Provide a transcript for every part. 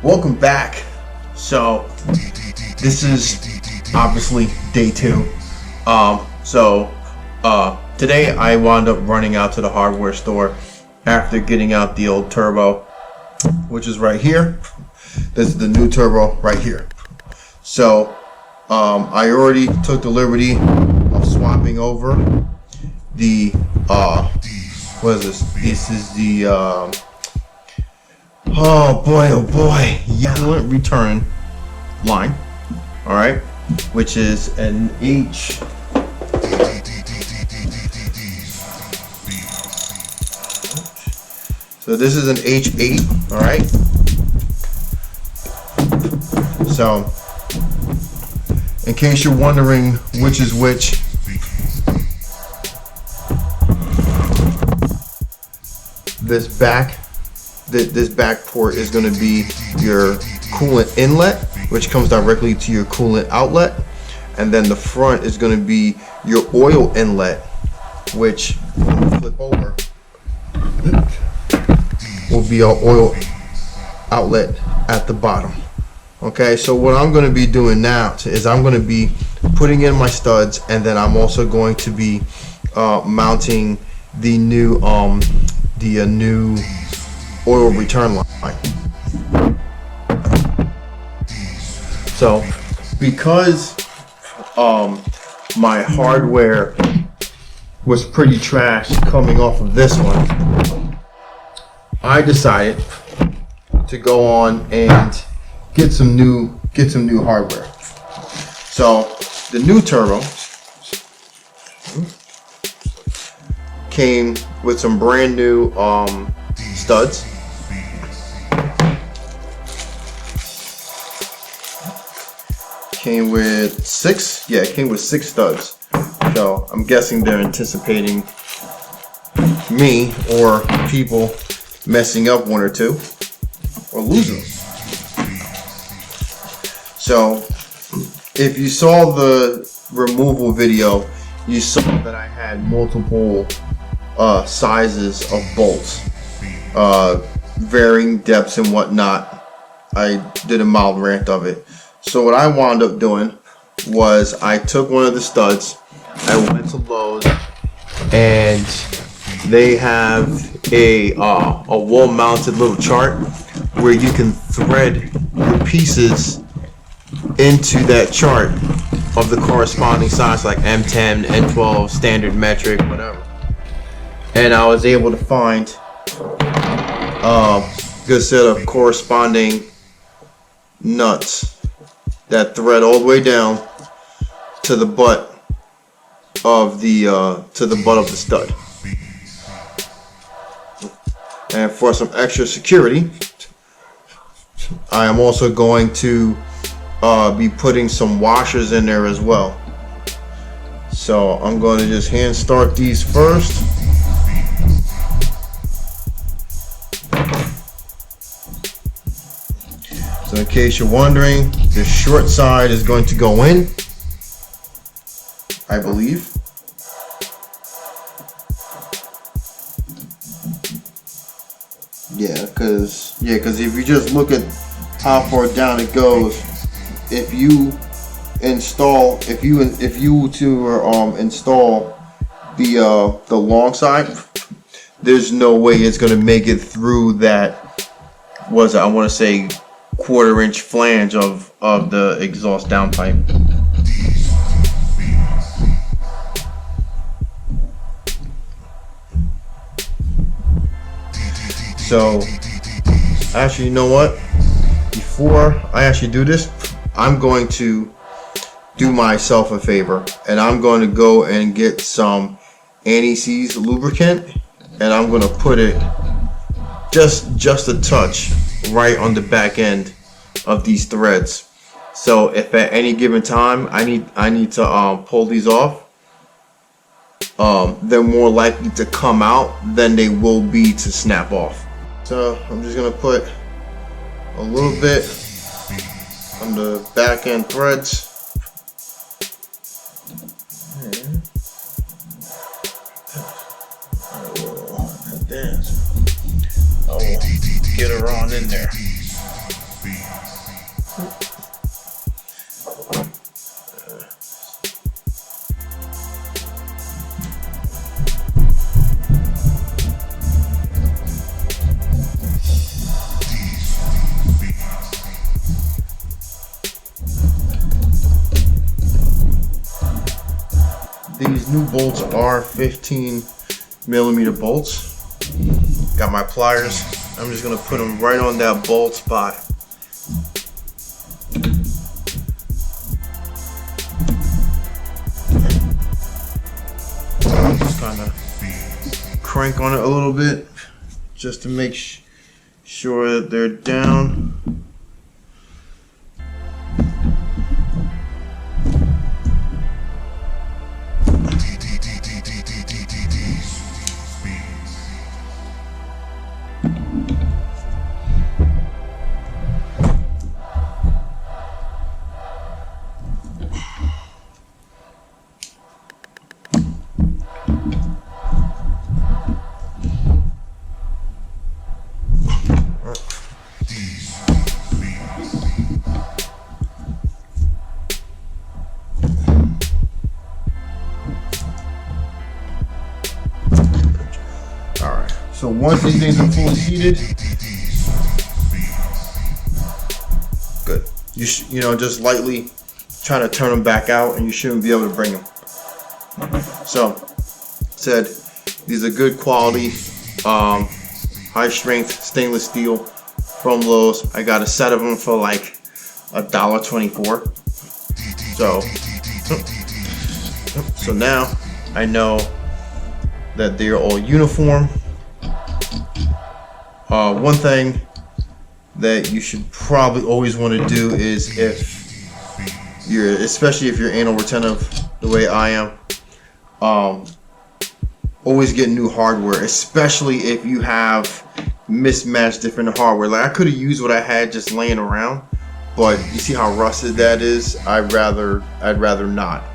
Welcome back. So this is obviously day 2. Today I wound up running out to the hardware store after getting out the old turbo, which is right here. This is the new turbo right here. So I already took the liberty of swapping over the what is this? This is the oh boy, coolant return line, all right, which is an H. So this is an H8, all right. So, in case you're wondering which is which, this back port is going to be your coolant inlet, which comes directly to your coolant outlet, and then the front is going to be your oil inlet, which when we flip over will be our oil outlet at the bottom. Okay, so what I'm going to be doing now is I'm going to be putting in my studs, and then I'm also going to be mounting the new new oil return line. So because my hardware was pretty trash coming off of this one, I decided to go on and get some new hardware. So the new turbo came with some brand new studs. Came with 6, yeah, it came with 6 studs. So I'm guessing they're anticipating me or people messing up 1 or 2 or losing them. So if you saw the removal video, you saw that I had multiple sizes of bolts, varying depths and whatnot. I did a mild rant of it. So what I wound up doing was I took one of the studs, I went to Lowe's, and they have a wall-mounted little chart where you can thread your pieces into that chart of the corresponding size, like M10, N12, standard, metric, whatever. And I was able to find a good set of corresponding nuts that thread all the way down to the butt of the stud. And for some extra security, I am also going to be putting some washers in there as well. So I'm going to just hand start these first. So in case you're wondering, the short side is going to go in, I believe. Yeah, because if you just look at how far down it goes, if you install the long side, there's no way it's gonna make it through that, I want to say, 1/4 inch flange of the exhaust downpipe. So actually, you know what? Before I actually do this, I'm going to do myself a favor, and I'm going to go and get some anti-seize lubricant, and I'm going to put it just a touch right on the back end of these threads. So if at any given time I need to pull these off, they're more likely to come out than they will be to snap off. So I'm just gonna put a little bit on the back end threads. I will get her on in there. These new bolts are 15mm bolts. Got my pliers. I'm just gonna put them right on that bolt spot. Just kind of crank on it a little bit just to make sure that they're down. So once these things are fully seated, good. You know, just lightly try to turn them back out, and you shouldn't be able to bring them. So, said these are good quality, high strength stainless steel from Lowe's. I got a set of them for like $1.24. So now I know that they're all uniform. One thing that you should probably always want to do is, especially if you're anal retentive the way I am, always get new hardware, especially if you have mismatched different hardware. Like, I could have used what I had just laying around, but you see how rusted that is. I'd rather not,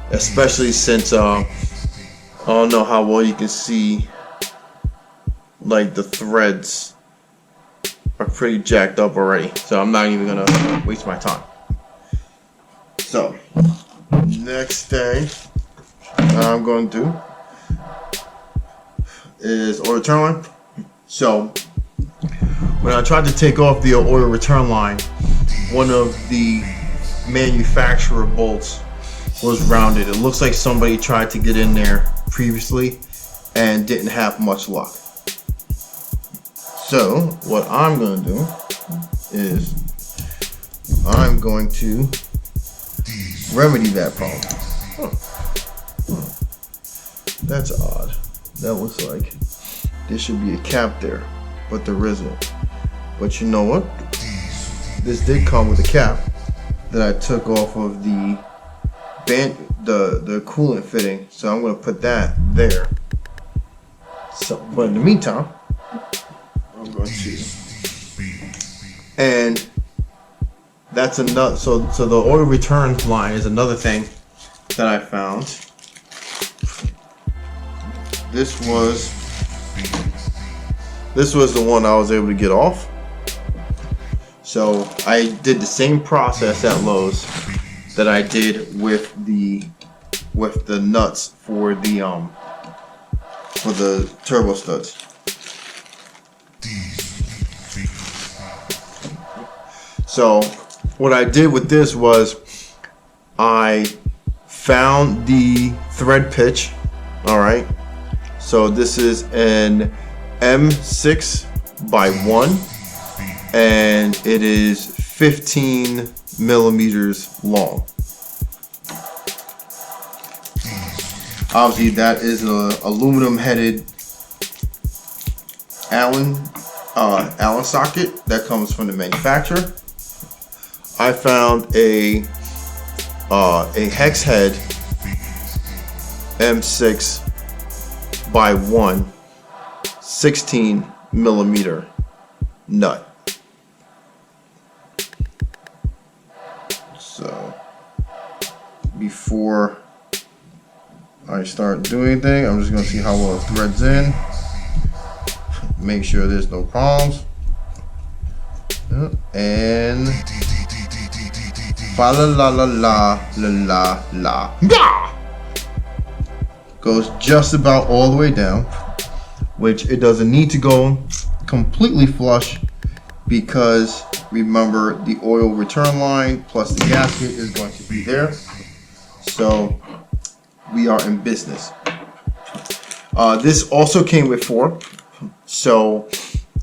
especially since I don't know how well you can see. Like, the threads are pretty jacked up already, so I'm not even gonna waste my time. So, next thing I'm going to do is oil return line. So, when I tried to take off the oil return line, one of the manufacturer bolts was rounded. It looks like somebody tried to get in there previously and didn't have much luck. So what I'm going to do is I'm going to remedy that problem. That's odd. That looks like there should be a cap there, but there isn't. But you know what? This did come with a cap that I took off of the coolant fitting. So I'm going to put that there. So, but in the meantime, I'm going to, and that's another. So the oil return line is another thing that I found. This was the one I was able to get off. So I did the same process at Lowe's that I did with the nuts for the turbo studs. So what I did with this was I found the thread pitch. All right. So this is an M6 by 1, and it is 15 millimeters long. Obviously, that is an aluminum headed Allen socket that comes from the manufacturer. I found a hex head M6 by 1 16 millimeter nut. So before I start doing anything, I'm just going to see how well it threads in. Make sure there's no problems. And fa la la la la la la la. Goes just about all the way down, which it doesn't need to go completely flush, because remember, the oil return line plus the gasket is going to be there. So we are in business. This also came with 4, so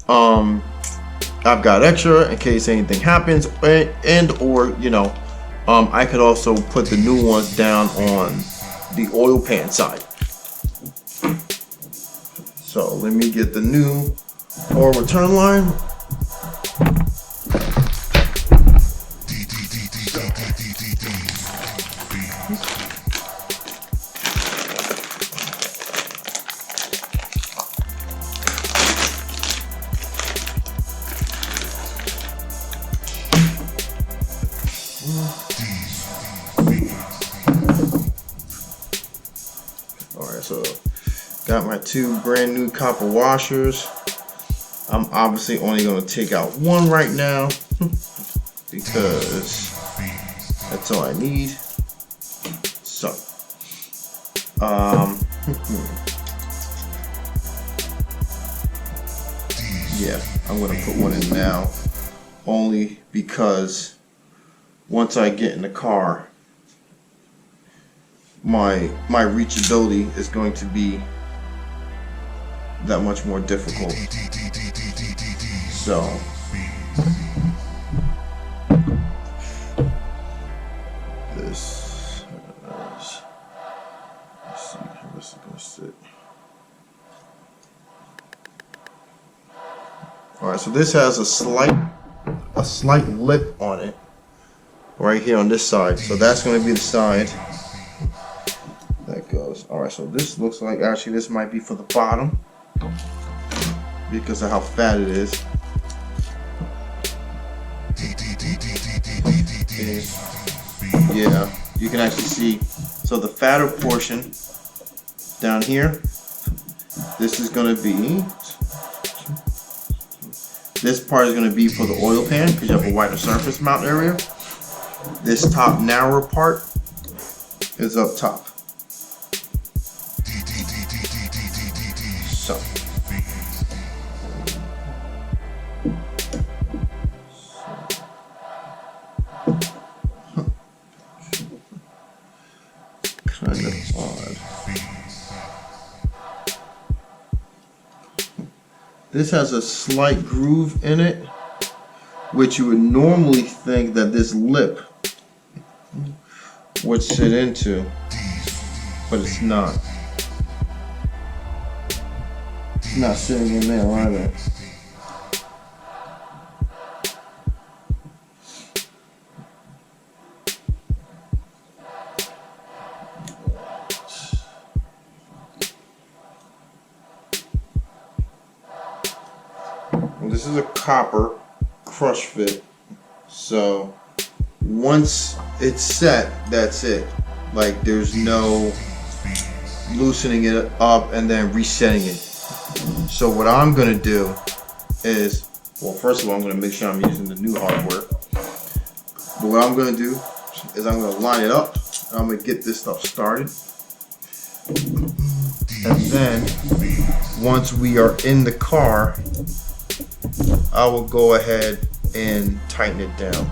I've got extra in case anything happens, and or you know, I could also put the new ones down on the oil pan side. So let me get the new oil return line. Alright, so got my 2 brand new copper washers. I'm obviously only going to take out 1 right now because that's all I need. So, yeah, I'm going to put 1 in now, only because once I get in the car, my reachability is going to be that much more difficult. So this let's see how this is gonna sit. Alright, so this has a slight lip on it right here on this side. So that's gonna be the side that goes. Alright, so this looks like, actually this might be for the bottom because of how fat it is. And yeah, you can actually see, so the fatter portion down here, this is going to be, this part is going to be for the oil pan because you have a wider surface mount area. This top narrower part is up top. So kind of odd. This has a slight groove in it, which you would normally think that this lip would sit into, but it's not. It's not sitting in there either. This is a copper crush fit, so once it's set, that's it. Like, there's no loosening it up and then resetting it. So what I'm gonna do is, well, first of all, I'm gonna make sure I'm using the new hardware. But what I'm gonna do is I'm gonna line it up. I'm gonna get this stuff started, and then once we are in the car, I will go ahead and tighten it down.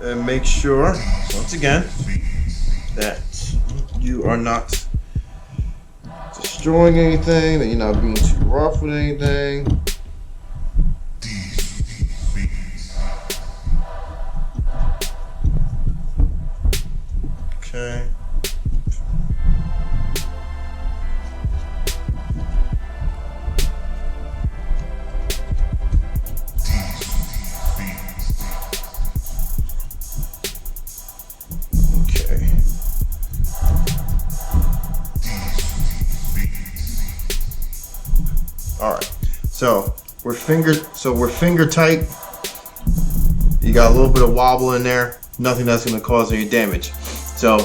And make sure, once again, that you are not destroying anything, that you're not being too rough with anything. Okay. Alright, so we're finger tight. You got a little bit of wobble in there. nothing that's going to cause any damage. So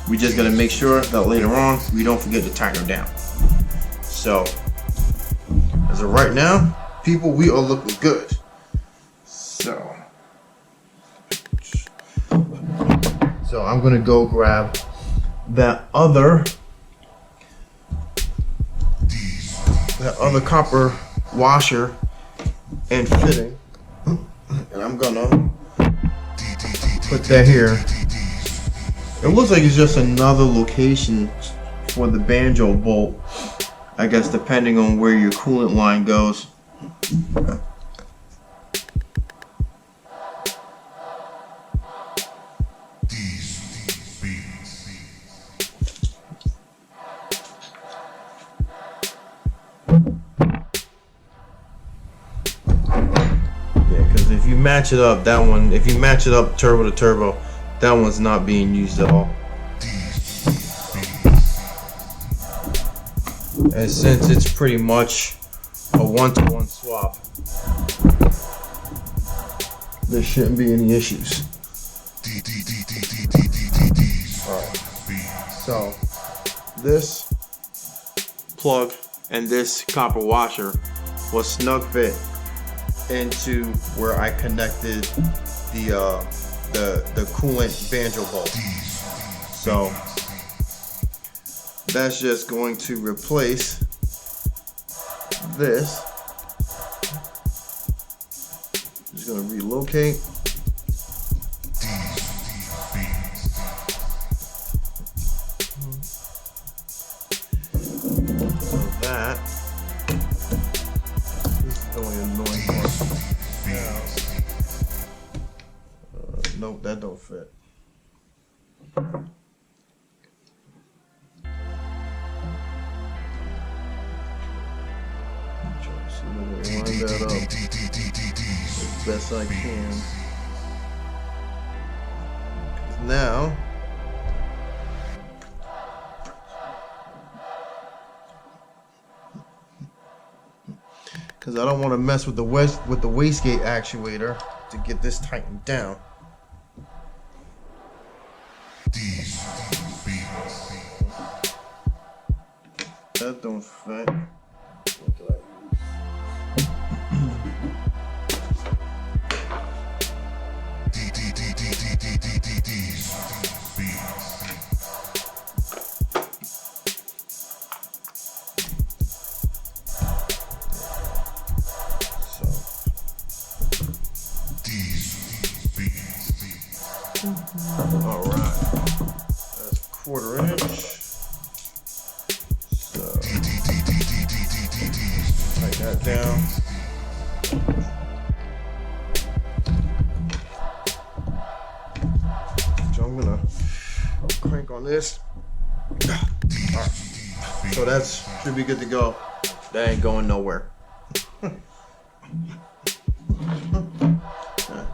we just got to make sure that later on we don't forget to tighten her down. So as of right now, people, we are looking good. So I'm going to go grab that other copper washer and fitting, and I'm gonna put that here. It looks like it's just another location for the banjo bolt, I guess, depending on where your coolant line goes. If you match it up, that one, if you match it up turbo to turbo, that one's not being used at all. And since it's pretty much a one-to-one swap, there shouldn't be any issues. Alright, so this plug and this copper washer was snug fit into where I connected the coolant banjo bolt. So that's just going to replace this. Just gonna relocate. So that is the only annoying part. Nope, that don't fit. Line that up as best I can. Now, because I don't want to mess with the wastegate actuator to get this tightened down. That don't fit. What did I Alright, that's 1/4 inch. So tighten that down. So I'm gonna crank on this. Alright, so that's should be good to go. That ain't going nowhere.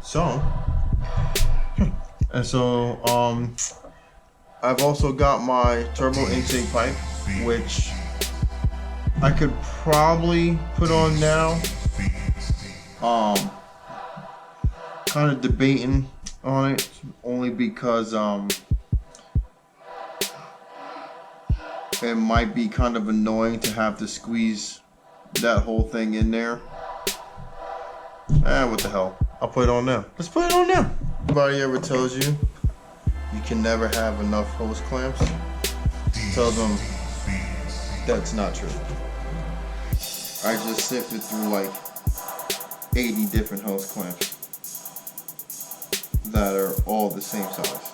So I've also got my turbo intake pipe, which I could probably put on now. Kind of debating on it, only because it might be kind of annoying to have to squeeze that whole thing in there. What the hell? I'll put it on now. Let's put it on now. Anybody ever tells you you can never have enough hose clamps, tell them that's not true. I just sifted through like 80 different hose clamps that are all the same size.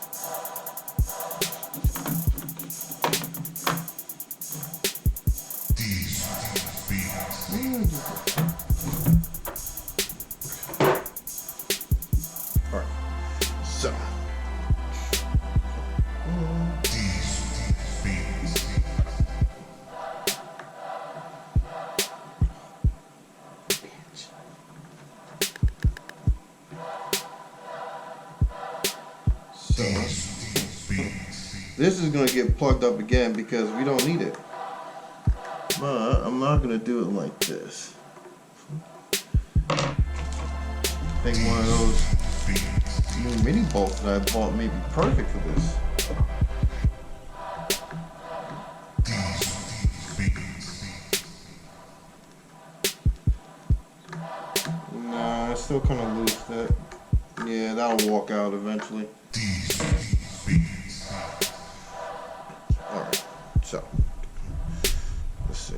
So this is going to get plugged up again because we don't need it. But I'm not going to do it like this. I think one of those new mini bolts that I bought may be perfect for this. Nah, it's still kind of loose. Yeah, that'll walk out eventually. Alright, so let's see.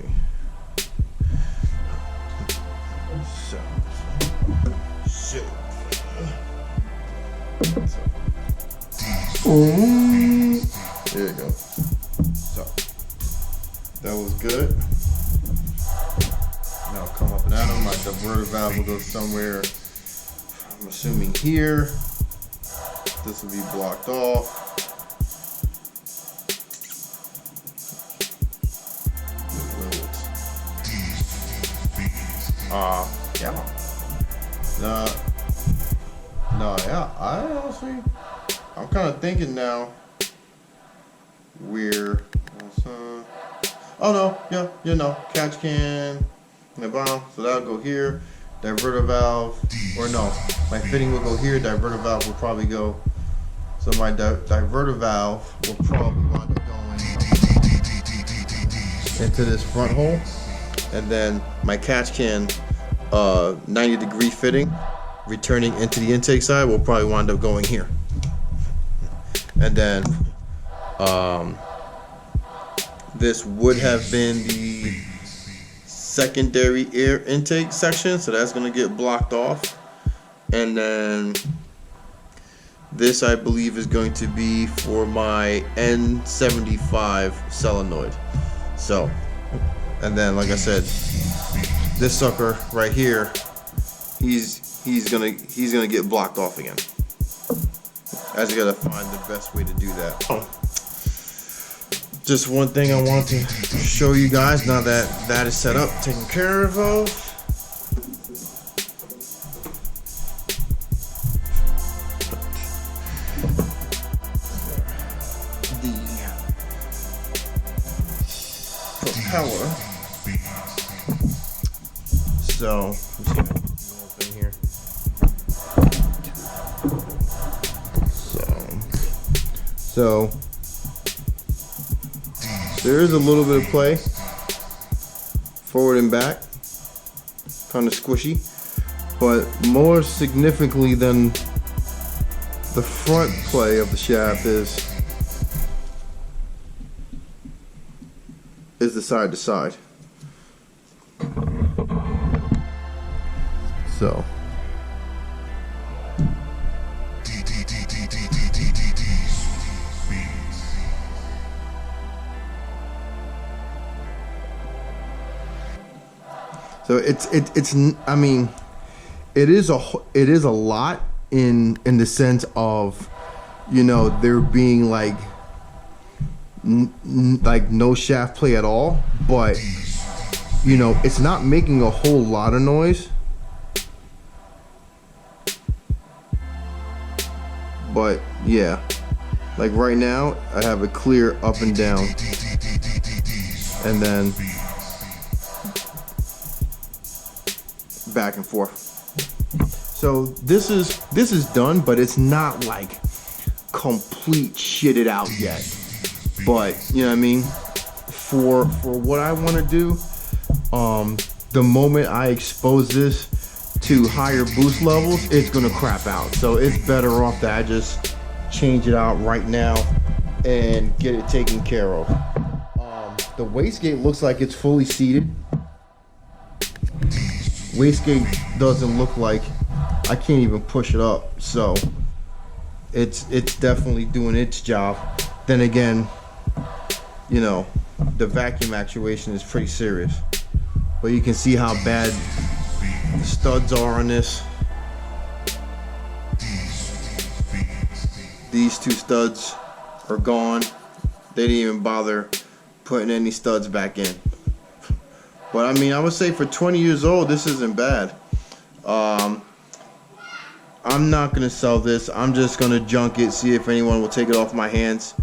There you go. So that was good. Now come up and at them. My diverter valve will go somewhere. I'm assuming here. This will be blocked off. Yeah. No, yeah. I honestly, I'm kind of thinking now. Where? Oh no, yeah, you know, catch can, in the bottom. So that'll go here. Diverter valve, or no, my fitting will go here. Diverter valve will probably go. So my diverter valve will probably wind up going into this front hole, and then my catch can, 90-degree fitting, returning into the intake side, will probably wind up going here. And then this would have been the secondary air intake section, so that's going to get blocked off. And then this, I believe, is going to be for my N75 solenoid. So, and then like I said, this sucker right here, he's gonna get blocked off again. I just gotta find the best way to do that. Just one thing I want to show you guys now that that is set up, taken care of. The propeller. So, I'm just gonna do one thing here. So there is a little bit of play forward and back, kind of squishy, but more significantly than the front play of the shaft is the side to side. So it's I mean, it is a lot in the sense of, you know, there being like no shaft play at all, but you know, it's not making a whole lot of noise. But yeah, like right now I have a clear up and down, and then back and forth. So this is done, but it's not like complete shitted out yet. But you know what I mean, for what I want to do, the moment I expose this to higher boost levels, it's gonna crap out. So it's better off that I just change it out right now and get it taken care of. The wastegate looks like it's fully seated. Wastegate doesn't look like, I can't even push it up, so it's definitely doing its job. Then again, you know, the vacuum actuation is pretty serious, but you can see how bad the studs are on this. These two studs are gone. They didn't even bother putting any studs back in. But I mean, I would say for 20 years old, this isn't bad. I'm not gonna sell this. I'm just gonna junk it, see if anyone will take it off my hands.